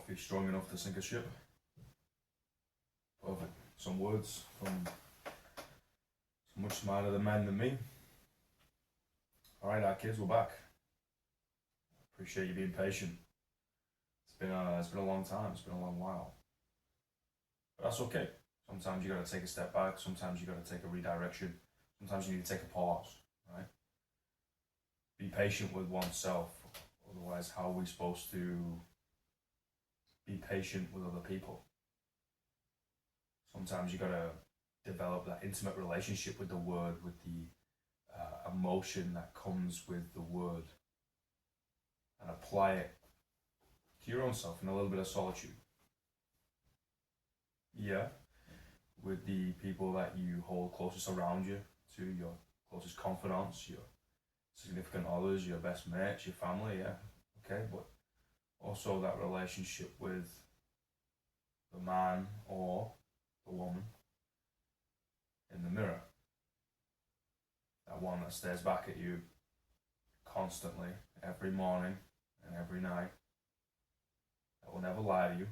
coffee strong enough to sink a ship? Perfect. Some words from some much smarter than men than me. Alright, our kids, we're back. Appreciate you being patient. It's been a long time, it's been a long while. But that's okay. Sometimes you gotta take a step back, sometimes you gotta take a redirection, sometimes you need to take a pause, right? Be patient with oneself, otherwise how are we supposed to be patient with other people? Sometimes you gotta develop that intimate relationship with the word, with the emotion that comes with the word, and apply it to your own self in a little bit of solitude. Yeah, with the people that you hold closest around you, to your closest confidants, your significant others, your best mates, your family, yeah, okay, but also that relationship with the man or the woman in the mirror. That one that stares back at you constantly, every morning and every night. That will never lie to you,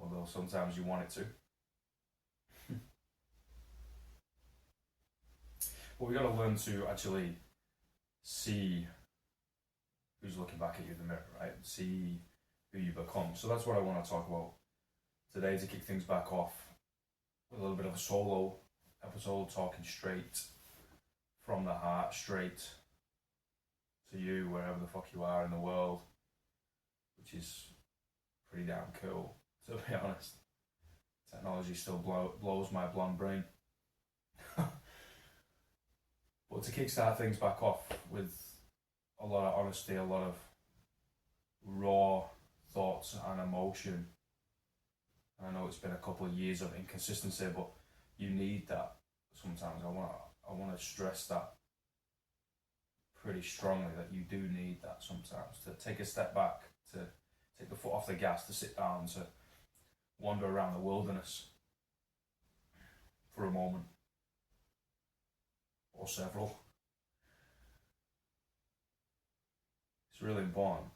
although sometimes you want it to. But we gotta learn to actually see who's looking back at you in the mirror, right? See who you become. So that's what I want to talk about today, to kick things back off with a little bit of a solo episode, talking straight from the heart, straight to you, wherever the fuck you are in the world, which is pretty damn cool, to be honest. Technology still blows my blonde brain. But to kickstart things back off with a lot of honesty, a lot of raw thoughts and emotion. I know it's been a couple of years of inconsistency, but you need that sometimes. I want to stress that pretty strongly, that you do need that sometimes, to take a step back, to take the foot off the gas, to sit down, to wander around the wilderness for a moment or several. It's really important.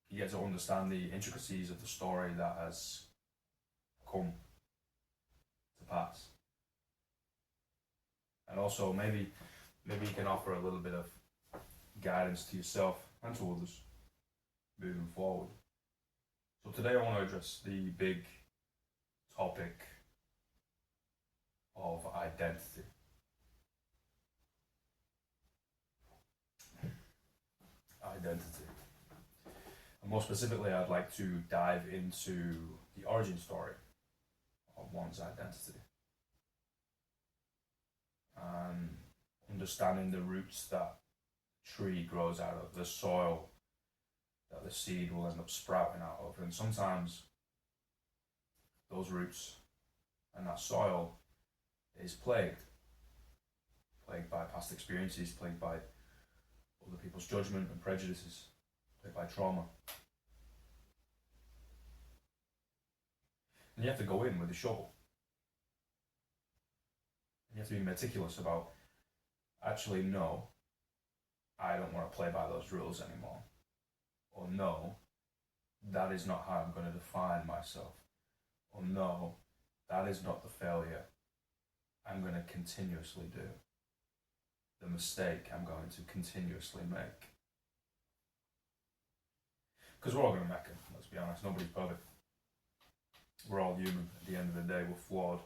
You get to understand the intricacies of the story that has come to pass. And also maybe you can offer a little bit of guidance to yourself and to others moving forward. So today I want to address the big topic of identity. Identity. And more specifically, I'd like to dive into the origin story of one's identity and understanding the roots that tree grows out of, the soil that the seed will end up sprouting out of. And sometimes those roots and that soil is plagued by past experiences, plagued by other people's judgment and prejudices, plagued by trauma. And you have to go in with a shovel. You have to be meticulous about, actually, no, I don't want to play by those rules anymore. Or no, that is not how I'm going to define myself. Or no, that is not the failure I'm going to continuously do. The mistake I'm going to continuously make. Because we're all going to make it, let's be honest. Nobody's perfect. We're all human. At the end of the day, we're flawed.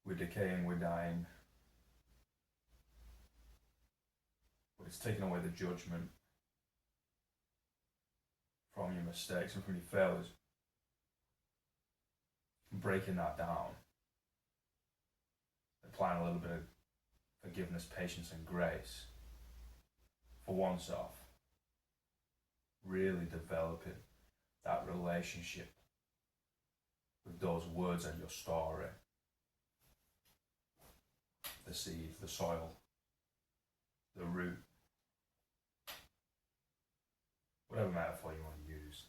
We're decaying, we're dying. But it's taking away the judgment from your mistakes and from your failures. Breaking that down. Applying a little bit of forgiveness, patience and grace for oneself. Really developing that relationship with those words and your story. The seed, the soil, the root. Whatever metaphor you want to use.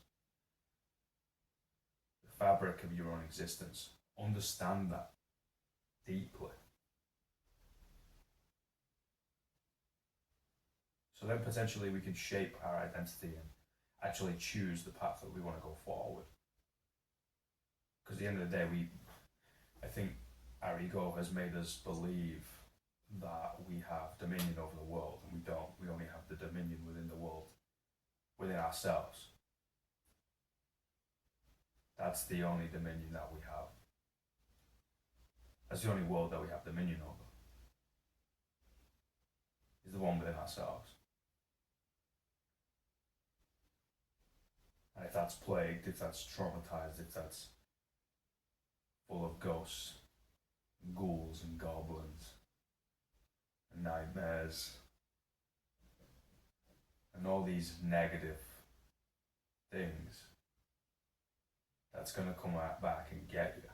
The fabric of your own existence. Understand that deeply. So then potentially we can shape our identity and actually choose the path that we want to go forward. Because at the end of the day, I think our ego has made us believe that we have dominion over the world, and we don't. We only have the dominion within the world, within ourselves. That's the only dominion that we have. That's the only world that we have dominion over, is the one within ourselves. And if that's plagued, if that's traumatized, if that's full of ghosts, ghouls and goblins, and nightmares, and all these negative things, that's going to come back and get you.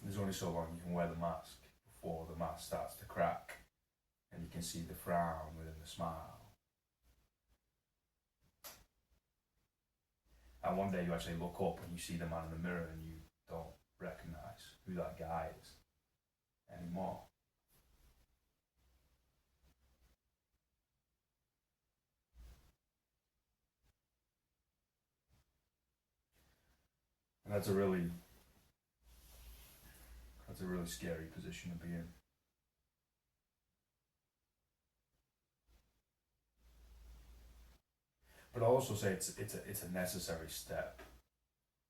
There's only so long you can wear the mask before the mask starts to crack and you can see the frown within the smile. And one day you actually look up and you see the man in the mirror and you don't recognize who that guy is anymore. And that's a really scary position to be in. But I'll also say it's a necessary step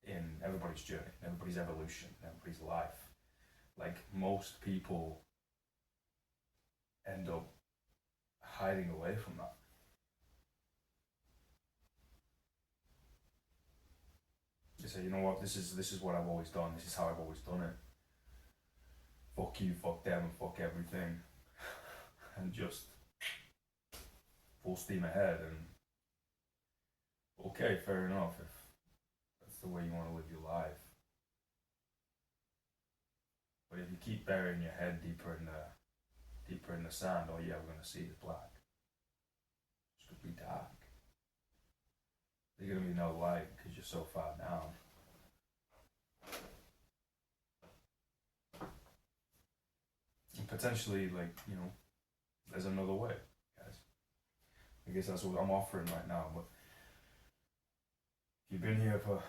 in everybody's journey, everybody's evolution, everybody's life. Like, most people end up hiding away from that. They say, you know what, this is what I've always done, this is how I've always done it. Fuck you, fuck them, and fuck everything. And just full steam ahead. And okay, fair enough, if that's the way you want to live your life. But if you keep burying your head deeper in the sand, all you're ever going to see is black. It's going to be dark. There's going to be no light because you're so far down. And potentially, like, you know, there's another way, guys. I guess that's what I'm offering right now. But if you've been here for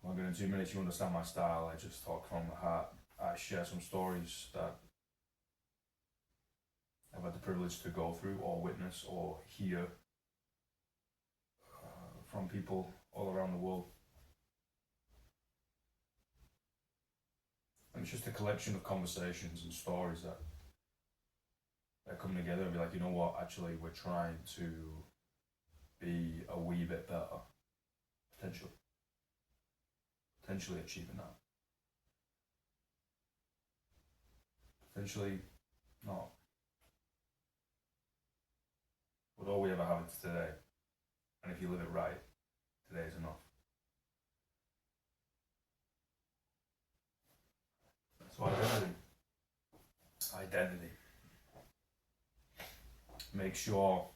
longer than 2 minutes, you understand my style. I just talk from the heart. I share some stories that I've had the privilege to go through or witness or hear from people all around the world. And it's just a collection of conversations and stories that come together and be like, you know what, actually we're trying to be a wee bit better. Potentially achieving that. Potentially not. But all we ever have is today. And if you live it right, today is enough. So identity. Make sure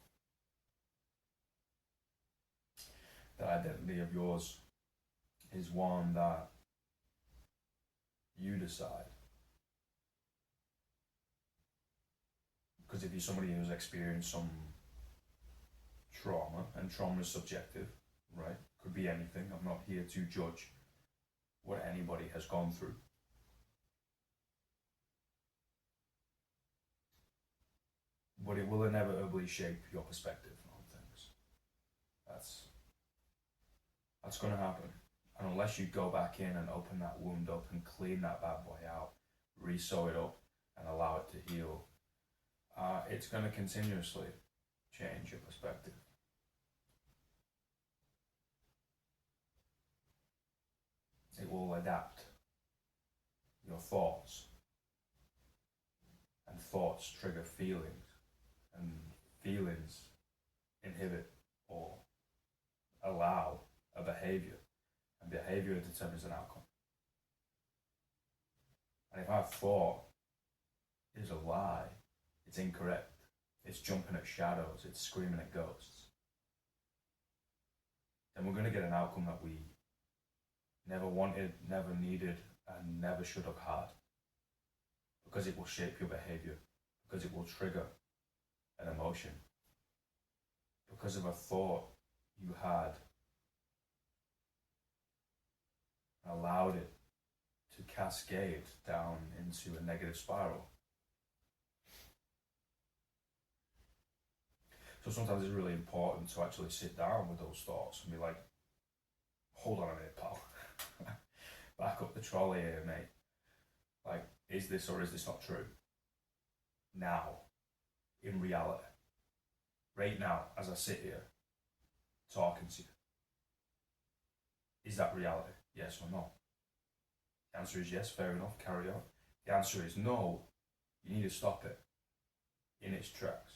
that identity of yours is one that you decide. Because if you're somebody who's experienced some trauma, and trauma is subjective, right? Could be anything. I'm not here to judge what anybody has gone through. But it will inevitably shape your perspective on things. That's going to happen. And unless you go back in and open that wound up and clean that bad boy out, re-sew it up and allow it to heal, it's going to continuously change your perspective. It will adapt your thoughts, and thoughts trigger feelings, and feelings inhibit or allow a behavior, and behavior determines an outcome. And if our thought is a lie, it's incorrect, it's jumping at shadows, it's screaming at ghosts, then we're going to get an outcome that we never wanted, never needed, and never should have had. Because it will shape your behavior, because it will trigger an emotion, because of a thought you had, allowed it to cascade down into a negative spiral. So sometimes it's really important to actually sit down with those thoughts and be like, hold on a minute, pal. Back up the trolley here, mate. Like, is this or is this not true? Now, in reality, right now, as I sit here talking to you, is that reality? Yes or no? The answer is yes, fair enough, carry on. The answer is no, you need to stop it in its tracks.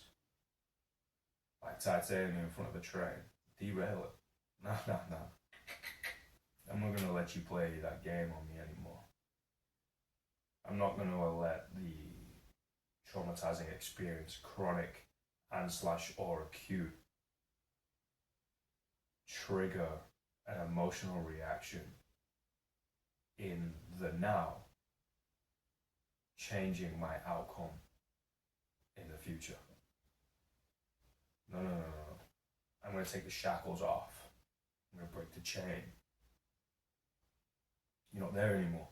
Like titanium in front of a train, derail it. Nah. I'm not going to let you play that game on me anymore. I'm not going to let the traumatizing experience, chronic and / or acute, trigger an emotional reaction in the now, changing my outcome in the future. No. I'm going to take the shackles off. I'm going to break the chain. You're not there anymore.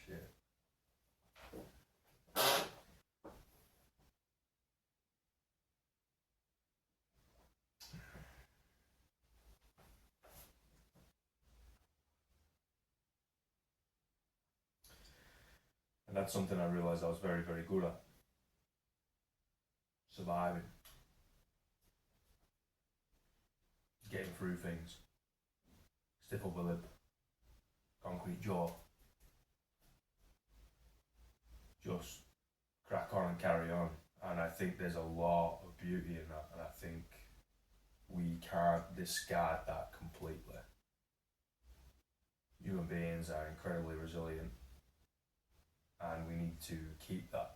Shit. And that's something I realized I was very, very good at. Surviving. Getting through things. Stiff upper lip. Concrete jaw. Just crack on and carry on. And I think there's a lot of beauty in that. And I think we can't discard that completely. Human beings are incredibly resilient. And we need to keep that.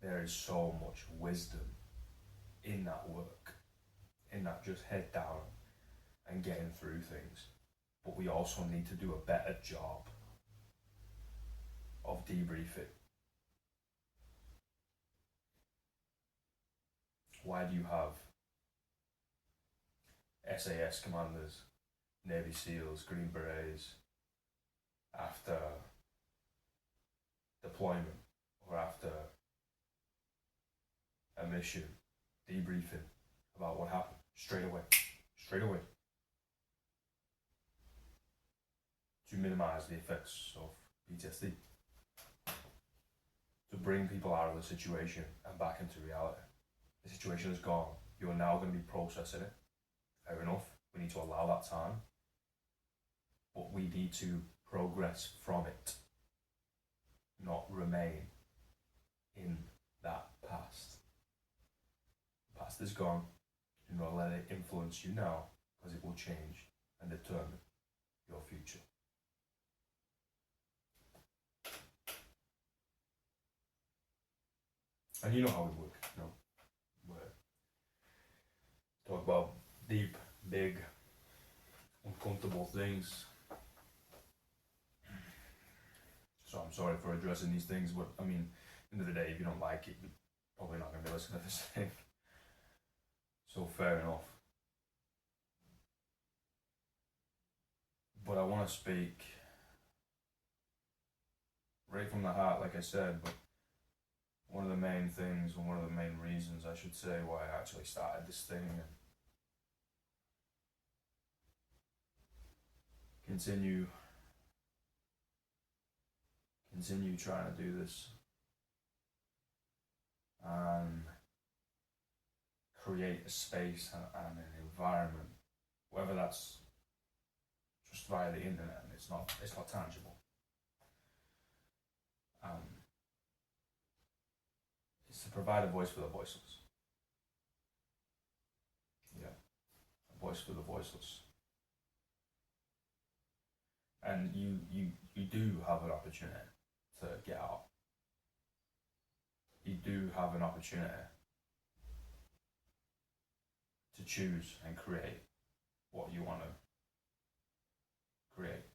There is so much wisdom in that work, in that just head down and getting through things. But we also need to do a better job of debriefing. Why do you have SAS commanders, Navy SEALs, Green Berets, after deployment or after a mission, debriefing about what happened straight away, to minimize the effects of PTSD, to bring people out of the situation and back into reality. The situation is gone. You're now going to be processing it. Fair enough. We need to allow that time. But we need to progress from it, not remain in that past. The past is gone. Do not let it influence you now, because it will change and determine your future. And you know how we work, you know. We talk about deep, big, uncomfortable things. So I'm sorry for addressing these things, but I mean, at the end of the day, if you don't like it, you're probably not going to be listening to this thing. So fair enough. But I want to speak right from the heart, like I said, but one of the main things and one of the main reasons, I should say, why I actually started this thing and continue trying to do this and create a space and an environment, whether that's just via the internet and it's not tangible. It's to provide a voice for the voiceless. Yeah, a voice for the voiceless. And you do have an opportunity to get out. You do have an opportunity to choose and create what you want to create.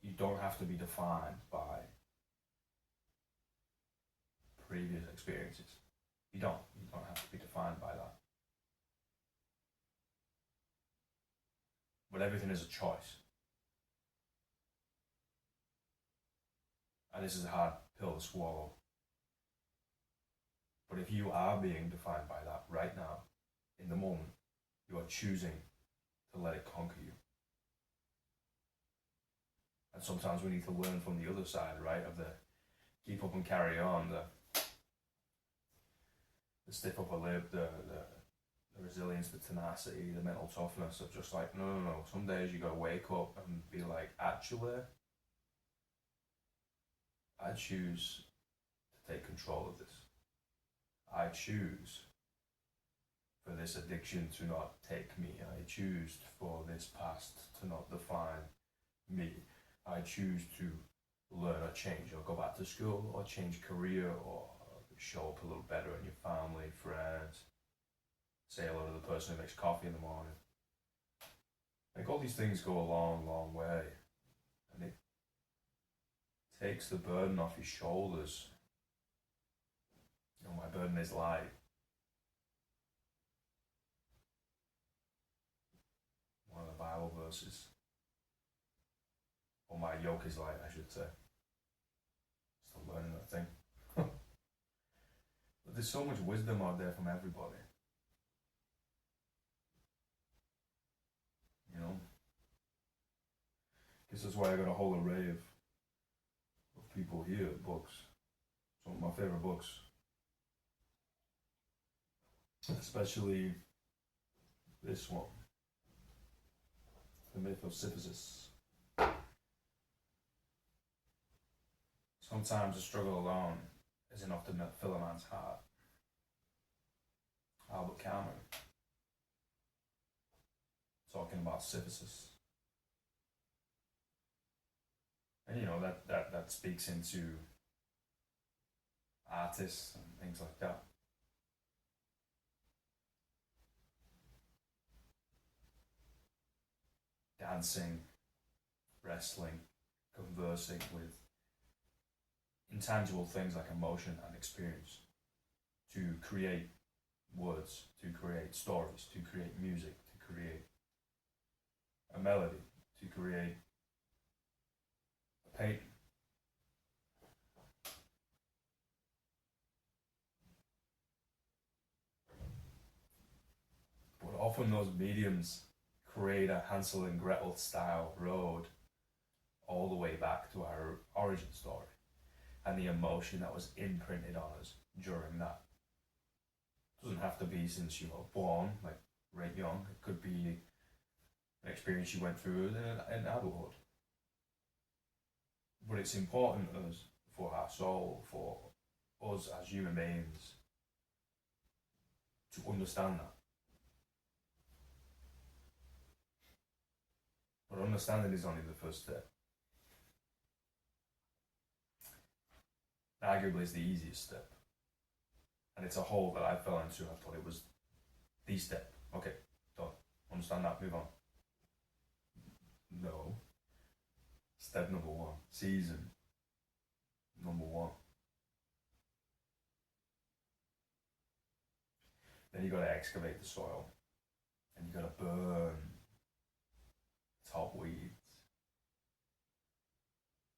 You don't have to be defined by previous experiences. You don't have to be defined by that. But everything is a choice. And this is a hard pill to swallow. But if you are being defined by that right now, in the moment, you are choosing to let it conquer you. And sometimes we need to learn from the other side, right? Of the keep up and carry on, the stiff upper lip, the resilience, the tenacity, the mental toughness of just like, no. Some days you gotta wake up and be like, actually, I choose to take control of this. I choose for this addiction to not take me. I choose for this past to not define me. I choose to learn or change or go back to school or change career or show up a little better in your family, friends, say hello to the person who makes coffee in the morning. Like all these things go a long, long way. And it takes the burden off your shoulders. You know, my burden is light. One of the Bible verses. Or my yoke is light, I should say. Still learning that thing. But there's so much wisdom out there from everybody. You know? I guess that's why I got a whole array of people here, books. Some of my favorite books. Especially this one. The Myth of Sisyphus. Sometimes the struggle alone is enough to fill a man's heart. Albert Camus, talking about Sisyphus. And you know, that speaks into artists and things like that. Dancing, wrestling, conversing with intangible things like emotion and experience to create words, to create stories, to create music, to create a melody, to create a painting. But often those mediums create a Hansel and Gretel style road all the way back to our origin story and the emotion that was imprinted on us during that. It doesn't have to be since you were born, like right young. It could be an experience you went through in adulthood. But it's important as for our soul, for us as human beings, to understand that. But understanding is only the first step. Arguably, it's the easiest step. And it's a hole that I fell into. I thought it was the step. Okay, done. Understand that, move on. No. Step number one. Season number one. Then you gotta excavate the soil. And you gotta burn top weeds.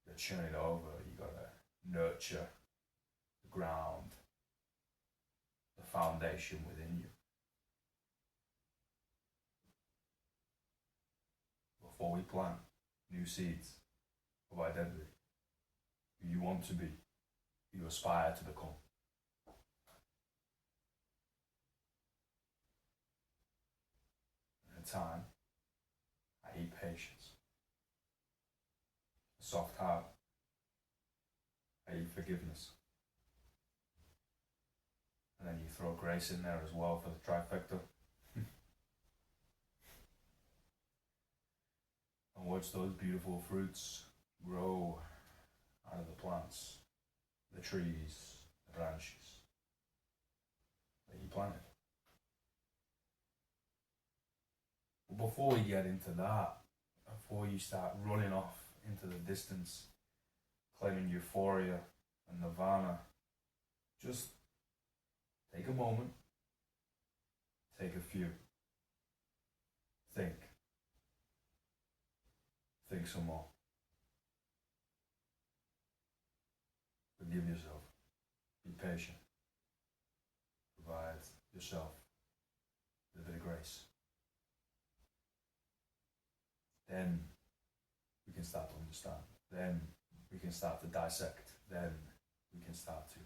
You gotta churn it over. You gotta nurture the ground, the foundation within you. Before we plant new seeds of identity, who you want to be, who you aspire to become. And in time, I eat patience, a soft heart, I eat forgiveness. And then you throw grace in there as well for the trifecta. And watch those beautiful fruits grow out of the plants, the trees, the branches that you planet. But before we get into that, before you start running off into the distance, claiming euphoria and nirvana, just take a moment, take a few, think some more. Forgive yourself, be patient, provide yourself with a bit of grace. Then we can start to understand. Then we can start to dissect. Then we can start to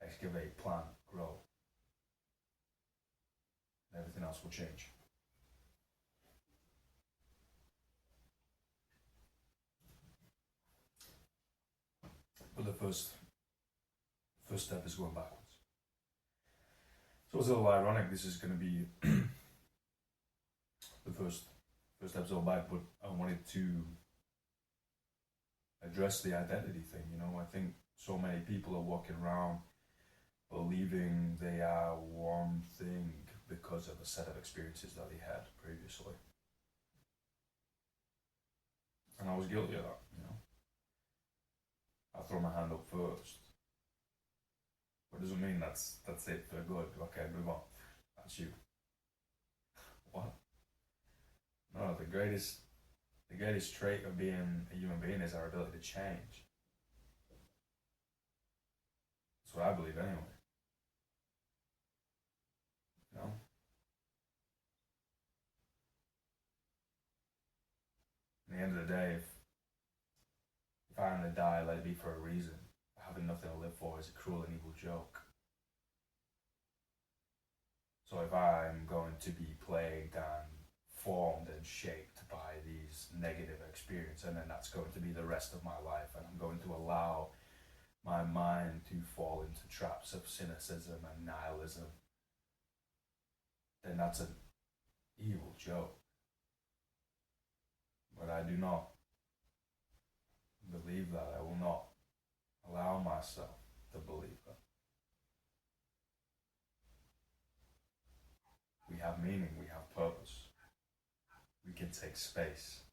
excavate, plant, grow. And everything else will change. But the first step is going backwards. So it's a little ironic. This is going to be the first episode back, but I wanted to address the identity thing. I think so many people are walking around believing they are one thing because of a set of experiences that they had previously. And I was guilty of that, I'll throw my hand up first. But it doesn't mean that's it, they're good. Okay, move on. That's you. What? No, the greatest trait of being a human being is our ability to change. That's what I believe anyway. At the end of the day, if I am to die, let it be for a reason. Having nothing to live for is a cruel and evil joke. So if I'm going to be plagued and formed and shaped by these negative experiences, and then that's going to be the rest of my life, and I'm going to allow my mind to fall into traps of cynicism and nihilism, then that's an evil joke. But I do not believe that. I will not allow myself to believe that. We have meaning, we have purpose. We can take space.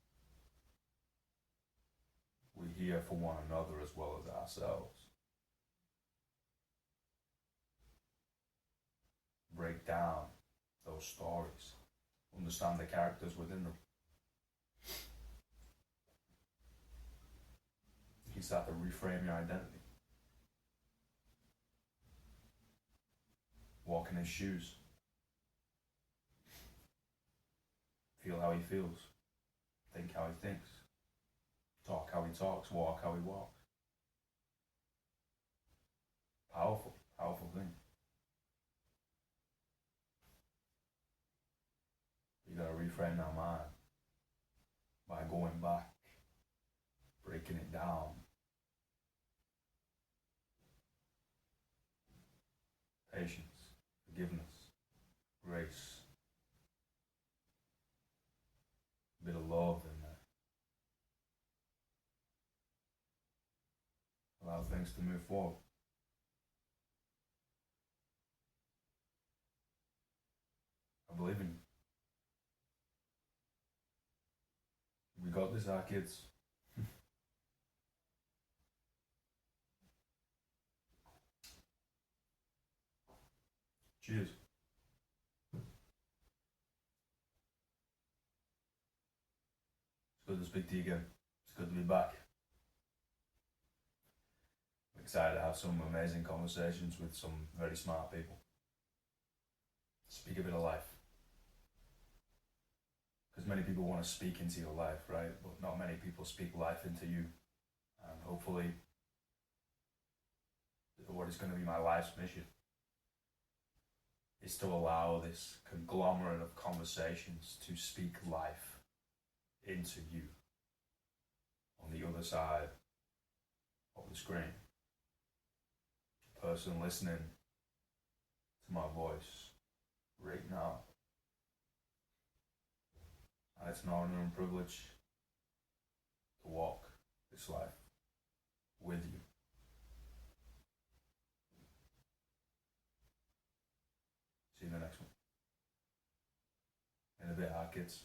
We're here for one another as well as ourselves. Break down those stories. Understand the characters within them. You can start to reframe your identity. Walk in his shoes. Feel how he feels. Think how he thinks. Talk how he talks. Walk how he walks. Powerful, powerful thing. You gotta reframe our mind by going back, breaking it down. Patience, forgiveness, grace, a bit of love in there. Allow things to move forward. I believe in you. We got this, our kids. Cheers. It's good to speak to you again. It's good to be back. I'm excited to have some amazing conversations with some very smart people. Speak a bit of life. Because many people want to speak into your life, right? But not many people speak life into you. And hopefully, what is going to be my life's mission is to allow this conglomerate of conversations to speak life into you on the other side of the screen. The person listening to my voice right now. And it's an honor and privilege to walk this life with you. they are kids.